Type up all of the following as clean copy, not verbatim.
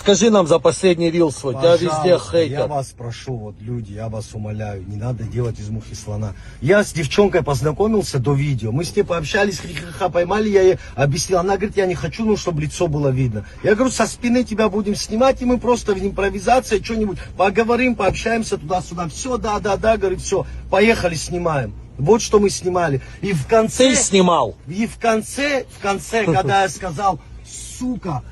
Расскажи нам за последний рилс свой, тебя везде Я хейтят. вас прошу, вот люди, я вас умоляю, не надо делать из мухи слона. Я с девчонкой познакомился до видео, мы с ней пообщались, ха-ха, поймали, я ей объяснил, она говорит, я не хочу, ну, чтобы лицо было видно. Я говорю, со спины тебя будем снимать, и мы просто в импровизации что-нибудь поговорим, пообщаемся туда-сюда. Все, да, говорит, все, поехали, снимаем. Вот что мы снимали. И в конце... Ты снимал. И в конце, когда я сказал, сука,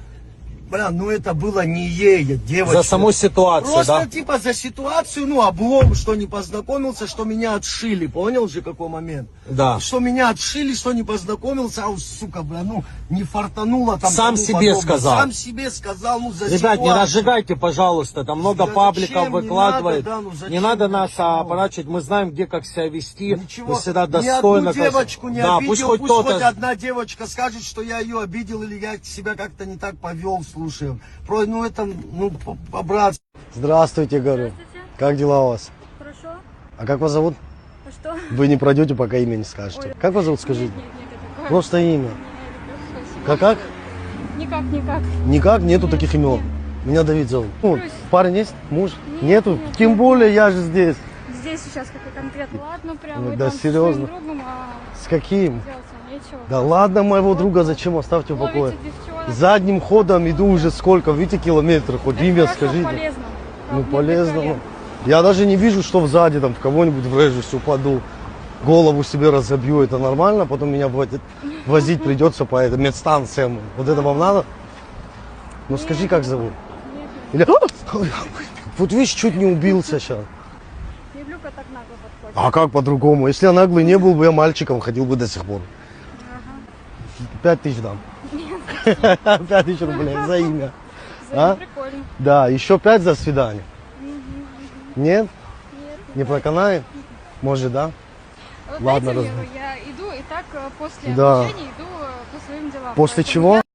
бля, ну это было не ей, девочка. За саму ситуацию, просто, да? типа за ситуацию, ну облом, что не познакомился, что меня отшили, понял же какой момент? Да. Что меня отшили, что не познакомился, а сука, бля, ну не фартануло там. Сам себе сказал. Сам себе сказал, ну за Ребят, ситуацию. не разжигайте, пожалуйста, там много Да пабликов зачем? выкладывает. Не надо, да, ну зачем? не надо нас Ничего. опорачивать, мы знаем, где как себя вести. Ничего, Мы всегда ни достойно. одну девочку не да, обидел, пусть хоть кто-то. одна девочка скажет, что я ее обидел или я себя как-то не так повел, слушай. Ну это, ну, по-братски. Здравствуйте, говорю. Здравствуйте. Как дела у вас? Хорошо. А как вас зовут? А что? Вы не пройдете, пока имя не скажете. Ой, Как вас зовут, скажите? Нет, это такое. Просто имя. Я люблю, спасибо. Как? Никак. Никак? Нету Нет, таких имен? нет. Меня Давид зовут. Ну, Плюс. парень есть? Муж? Нет, Нету? нет, Тем нет. более я же здесь. Здесь сейчас как конкретно. Ладно, прям Ну, вы да там серьезно. с своим другом, а С каким? делать вам нечего. Да ладно моего друга, зачем оставьте в покое? Ловите девчонок. Задним ходом иду уже сколько, видите, километры, хоть Это имя хорошо, скажите. полезно. Ну Правда, полезно. не Ну. Я даже не вижу, что сзади там в кого-нибудь врежусь, упаду, голову себе разобью, это нормально, потом меня возить придется по этим медстанциям. Вот это вам надо? Ну скажи, как зовут? Или... Вот видишь, чуть не убился сейчас. Не люблю, когда так нагло подходит. А как по-другому? Если я наглый не был бы, я мальчиком ходил бы до сих пор. 5000 дам. 5000 рублей за имя. А? Прикольно. Да, еще 5 за свидание. Нет? Нет. Не проканает? Может, да? Вот Ладно, знаете, я иду и так после Да. обучения иду по своим делам. После Поэтому чего?